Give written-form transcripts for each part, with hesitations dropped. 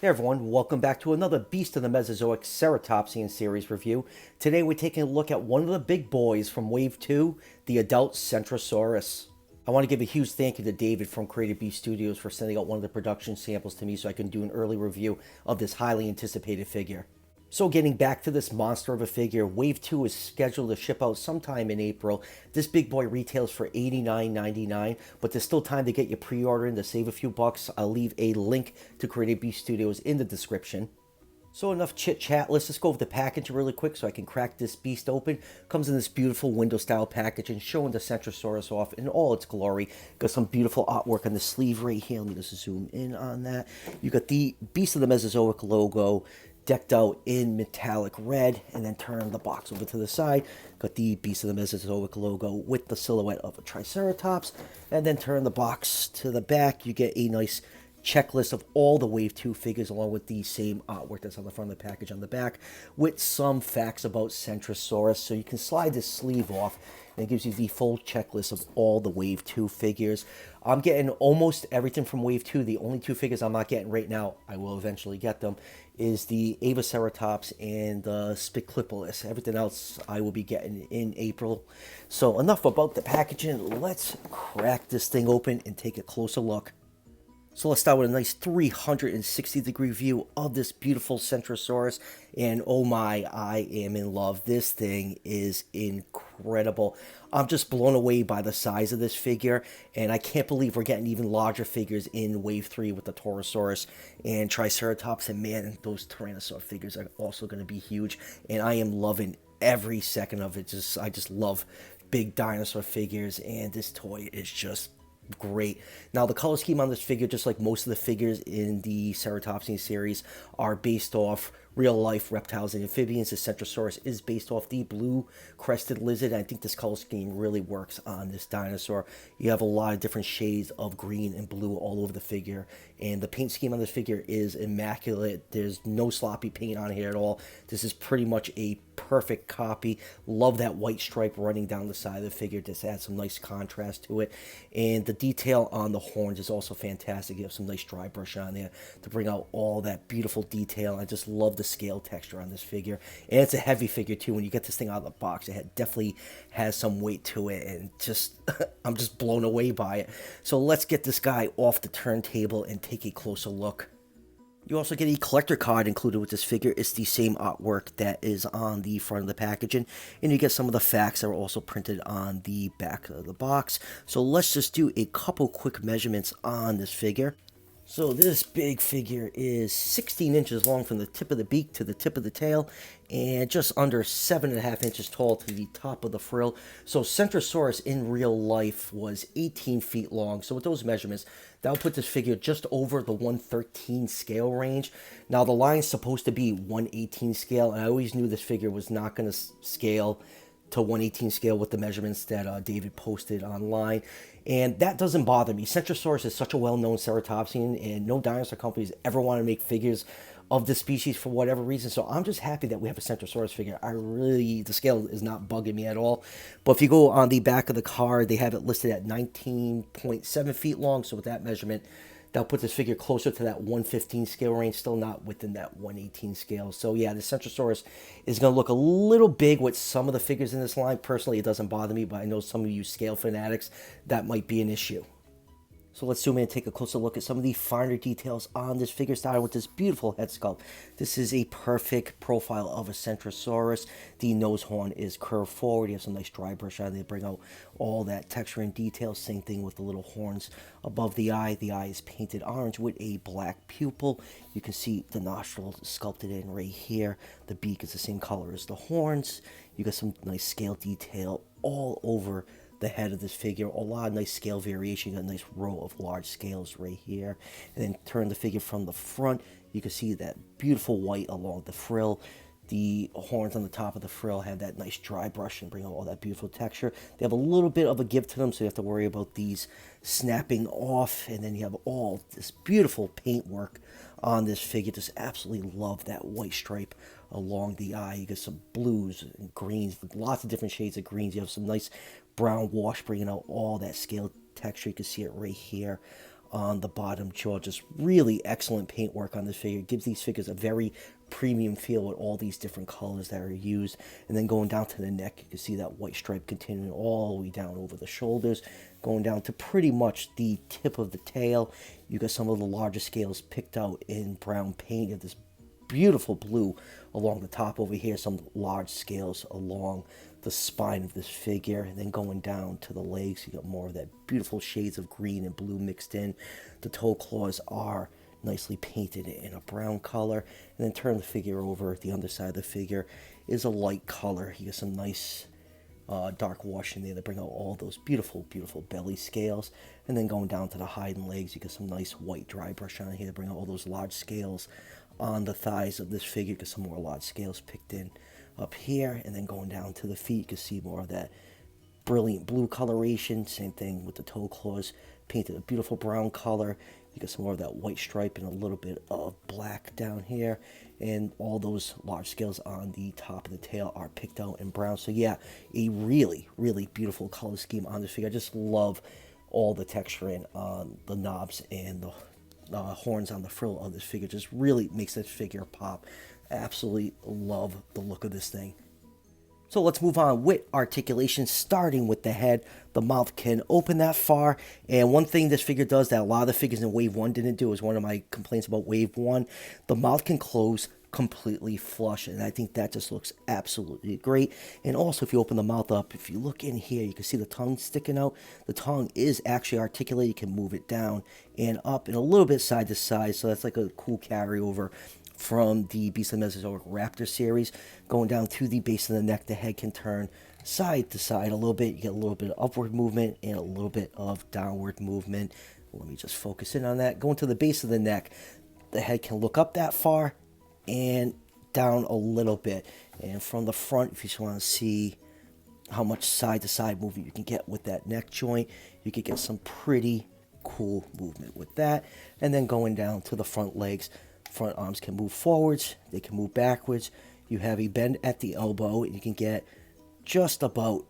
Hey everyone, welcome back to another Beast of the Mesozoic Ceratopsian series review. Today we're taking a look at one of the big boys from Wave 2, the adult Centrosaurus. I want to give a huge thank you to David from Creative Beast Studios for sending out one of the production samples to me so I can do an early review of this highly anticipated figure. So getting back to this monster of a figure, Wave 2 is scheduled to ship out sometime in April. This big boy retails for $89.99, but there's still time to get your pre-order in to save a few bucks. I'll leave a link to Creative Beast Studios in the description. So enough chit chat, let's just go over the package really quick so I can crack this beast open. Comes in this beautiful window style package and showing the Centrosaurus off in all its glory. Got some beautiful artwork on the sleeve right here. Let me just zoom in on that. You got the Beast of the Mesozoic logo decked out in metallic red, and then turn the box over to the side. Got the Beast of the Mesozoic logo with the silhouette of a Triceratops, and then turn the box to the back. You get a nice checklist of all the Wave 2 figures along with the same artwork that's on the front of the package on the back with some facts about Centrosaurus. So you can slide this sleeve off and it gives you the full checklist of all the Wave 2 figures. I'm getting almost everything from Wave 2. The only two figures I'm not getting right now, I will eventually get them, is the Avaceratops and the Spiclipolus. Everything else I will be getting in April. So enough about the packaging. Let's crack this thing open and take a closer look. So let's start with a nice 360-degree view of this beautiful Centrosaurus. And oh my, I am in love. This thing is incredible. I'm just blown away by the size of this figure. And I can't believe we're getting even larger figures in Wave 3 with the Torosaurus and Triceratops. And man, those Tyrannosaur figures are also going to be huge. And I am loving every second of it. I just love big dinosaur figures. And this toy is just great. Now the color scheme on this figure, just like most of the figures in the Ceratopsian series, are based off real life reptiles and amphibians. The Centrosaurus is based off the blue crested lizard. I think this color scheme really works on this dinosaur. You have a lot of different shades of green and blue all over the figure, and the paint scheme on this figure is immaculate. There's no sloppy paint on here at all. This is pretty much a perfect copy. Love that white stripe running down the side of the figure. Just adds some nice contrast to it, and the detail on the horns is also fantastic. You have some nice dry brush on there to bring out all that beautiful detail. I just love the scale texture on this figure, and it's a heavy figure too. When you get this thing out of the box, it definitely has some weight to it, and just I'm just blown away by it. So let's get this guy off the turntable and take a closer look. You also get a collector card included with this figure. It's the same artwork that is on the front of the packaging, and you get some of the facts that are also printed on the back of the box. So let's just do a couple quick measurements on this figure. So this big figure is 16 inches long from the tip of the beak to the tip of the tail, and just under 7.5 inches tall to the top of the frill. So Centrosaurus in real life was 18 feet long. So with those measurements, that'll put this figure just over the 113 scale range. Now the line's supposed to be 118 scale, and I always knew this figure was not going to scale to 118 scale with the measurements that David posted online. And that doesn't bother me. Centrosaurus is such a well-known ceratopsian, and no dinosaur companies ever want to make figures of this species for whatever reason. So I'm just happy that we have a Centrosaurus figure. The scale is not bugging me at all. But if you go on the back of the card, they have it listed at 19.7 feet long. So with that measurement, that'll put this figure closer to that 115 scale range, still not within that 118 scale. So yeah, the Centrosaurus is going to look a little big with some of the figures in this line. Personally, it doesn't bother me, but I know some of you scale fanatics, that might be an issue. So let's zoom in and take a closer look at some of the finer details on this figure, starting with this beautiful head sculpt. This is a perfect profile of a Centrosaurus. The nose horn is curved forward. You have some nice dry brush on there to bring out all that texture and detail. Same thing with the little horns above the eye. The eye is painted orange with a black pupil. You can see the nostril sculpted in right here. The beak is the same color as the horns. You got some nice scale detail all over the head of this figure. A lot of nice scale variation. You got a nice row of large scales right here. And then turn the figure from the front. You can see that beautiful white along the frill. The horns on the top of the frill have that nice dry brush and bring out all that beautiful texture. They have a little bit of a give to them, so you have to worry about these snapping off. And then you have all this beautiful paintwork on this figure. Just absolutely love that white stripe along the eye. You get some blues and greens, lots of different shades of greens. You have some nice brown wash bringing out all that scale texture. You can see it right here on the bottom jaw. Just really excellent paintwork on this figure. It gives these figures a very premium feel with all these different colors that are used. And then going down to the neck, you can see that white stripe continuing all the way down over the shoulders, going down to pretty much the tip of the tail. You got some of the larger scales picked out in brown paint. You have this beautiful blue along the top over here, some large scales along the spine of this figure, and then going down to the legs, you got more of that beautiful shades of green and blue mixed in. The toe claws are nicely painted in a brown color, and then turn the figure over. The underside of the figure is a light color. You got some nice dark wash in there to bring out all those beautiful, beautiful belly scales. And then going down to the hind legs, you got some nice white dry brush on here to bring out all those large scales on the thighs of this figure. You got some more large scales picked in up here. And then going down to the feet, you can see more of that brilliant blue coloration. Same thing with the toe claws, painted a beautiful brown color. You got some more of that white stripe and a little bit of black down here. And all those large scales on the top of the tail are picked out in brown. So yeah, a really, really beautiful color scheme on this figure. I just love all the texturing on the knobs and the horns on the frill of this figure. Just really makes this figure pop. Absolutely love the look of this thing. So let's move on with articulation, starting with the head. The mouth can open that far, and one thing this figure does that a lot of the figures in Wave 1 didn't do is one of my complaints about Wave 1. The mouth can close completely flush, and I think that just looks absolutely great. And also, if you open the mouth up, if you look in here, you can see the tongue sticking out. The tongue is actually articulated. You can move it down and up and a little bit side to side, so that's like a cool carryover from the Beast of the Mesozoic Raptor series. Going down to the base of the neck, the head can turn side to side a little bit. You get a little bit of upward movement and a little bit of downward movement. Let me just focus in on that. Going to the base of the neck, the head can look up that far and down a little bit. And from the front, if you just want to see how much side to side movement you can get with that neck joint, you can get some pretty cool movement with that. And then going down to the front legs, front arms can move forwards, they can move backwards. You have a bend at the elbow, and you can get just under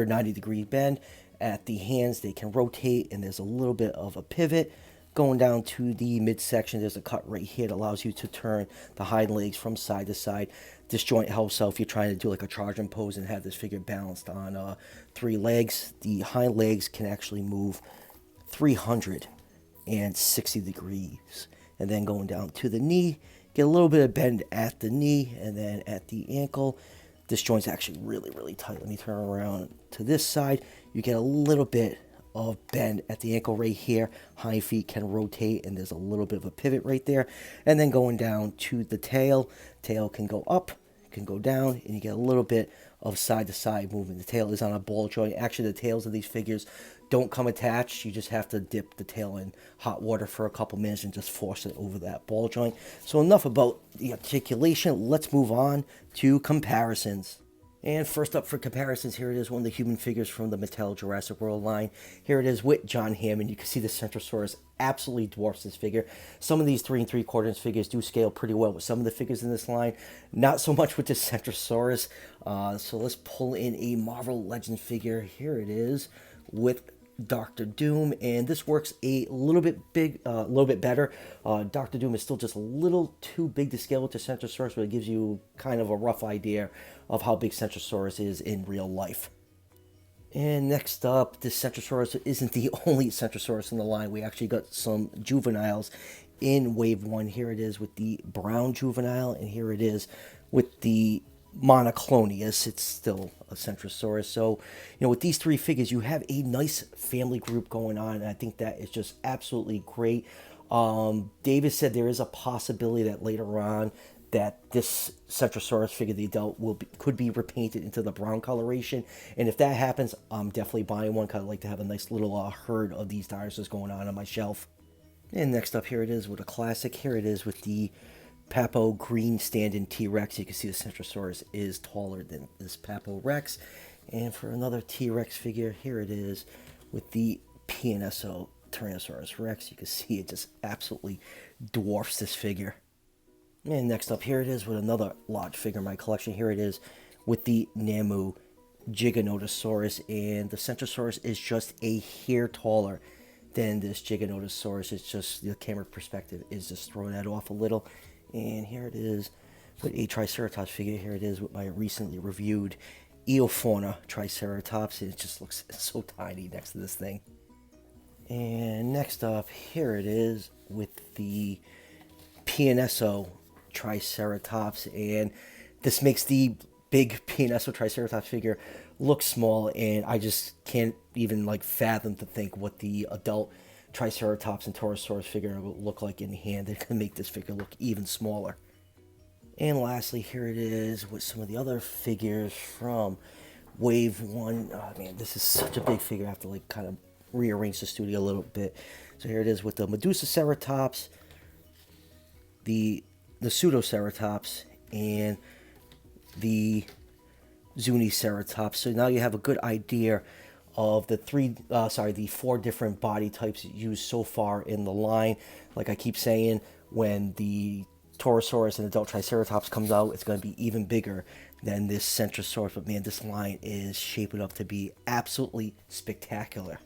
90-degree bend. At the hands, they can rotate, and there's a little bit of a pivot. Going down to the midsection, there's a cut right here that allows you to turn the hind legs from side to side. This joint helps out if you're trying to do like a charging pose and have this figure balanced on 3 legs. The hind legs can actually move 360 degrees. And then going down to the knee, get a little bit of bend at the knee, and then at the ankle. This joint's actually really, really tight. Let me turn around to this side. You get a little bit of bend at the ankle right here. Hind feet can rotate, and there's a little bit of a pivot right there. And then going down to the tail. Tail can go up, can go down, and you get a little bit of side-to-side movement. The tail is on a ball joint. Actually, the tails of these figures don't come attached. You just have to dip the tail in hot water for a couple minutes and just force it over that ball joint. So enough about the articulation. Let's move on to comparisons. And first up for comparisons, here it is, one of the human figures from the Mattel Jurassic World line. Here it is with John Hammond. You can see the Centrosaurus absolutely dwarfs this figure. Some of these 3 3/4 figures do scale pretty well with some of the figures in this line. Not so much with the Centrosaurus. So let's pull in a Marvel Legends figure. Here it is with Dr. Doom, and this works a little bit better. Dr. Doom is still just a little too big to scale with the Centrosaurus, but it gives you kind of a rough idea of how big Centrosaurus is in real life. And next up, this Centrosaurus isn't the only Centrosaurus in the line. We actually got some juveniles in Wave 1. Here it is with the brown juvenile, and here it is with the Monoclonius. It's still a Centrosaurus. So, with these 3 figures, you have a nice family group going on, and I think that is just absolutely great. David said there is a possibility that later on that this Centrosaurus figure, the adult, could be repainted into the brown coloration. And if that happens, I'm definitely buying one, because I'd like to have a nice little herd of these dinosaurs going on my shelf. And next up, here it is with a classic. Here it is with the Papo Green stand-in T-Rex. You can see the Centrosaurus is taller than this Papo Rex. And for another T-Rex figure, here it is with the PNSO Tyrannosaurus Rex. You can see it just absolutely dwarfs this figure. And next up, here it is with another large figure in my collection. Here it is with the Namu Giganotosaurus, and the Centrosaurus is just a hair taller than this Giganotosaurus. It's just the camera perspective is just throwing that off a little. And here it is with a Triceratops figure. Here it is with my recently reviewed Eofauna Triceratops. It just looks so tiny next to this thing. And next up, here it is with the PNSO Triceratops, and this makes the big PNSO Triceratops figure look small, and I just can't even like fathom to think what the adult Triceratops and Torosaurus figure will look like in hand. They're gonna make this figure look even smaller. And lastly, here it is with some of the other figures from Wave 1. Oh man, this is such a big figure. I have to like kind of rearrange the studio a little bit. So here it is with the Medusa Ceratops, the Pseudoceratops, and the Zuniceratops. So now you have a good idea of the four different body types used so far in the line. Like I keep saying, when the Torosaurus and adult Triceratops comes out, it's going to be even bigger than this Centrosaurus. But man, this line is shaping up to be absolutely spectacular.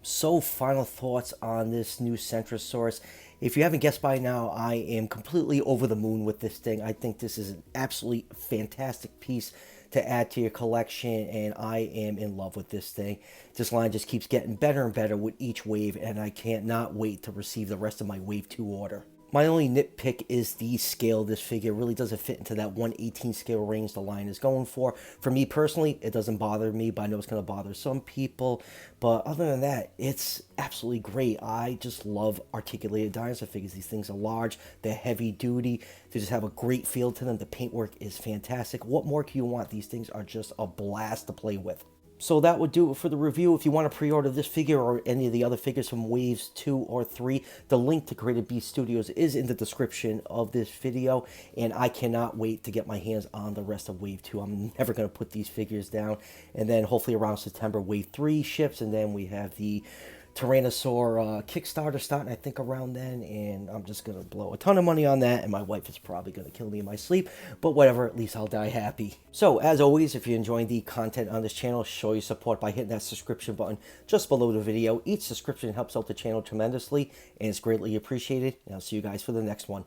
So, final thoughts on this new Centrosaurus. If you haven't guessed by now, I am completely over the moon with this thing. I think this is an absolutely fantastic piece to add to your collection, and I am in love with this thing. This line just keeps getting better and better with each wave, and I can't not wait to receive the rest of my Wave 2 order. My only nitpick is the scale. This figure really doesn't fit into that 1/18 scale range the line is going for. For me personally, it doesn't bother me, but I know it's going to bother some people. But other than that, it's absolutely great. I just love articulated dinosaur figures. These things are large, they're heavy duty, they just have a great feel to them. The paintwork is fantastic. What more can you want? These things are just a blast to play with. So that would do it for the review. If you want to pre-order this figure or any of the other figures from Waves 2 or 3, the link to Creative Beast Studios is in the description of this video, and I cannot wait to get my hands on the rest of Wave 2. I'm never going to put these figures down, and then hopefully around September, Wave 3 ships, and then we have the Tyrannosaur Kickstarter starting, I think, around then, and I'm just going to blow a ton of money on that, and my wife is probably going to kill me in my sleep, but whatever, at least I'll die happy. So, as always, if you're enjoying the content on this channel, show your support by hitting that subscription button just below the video. Each subscription helps out the channel tremendously, and it's greatly appreciated, and I'll see you guys for the next one.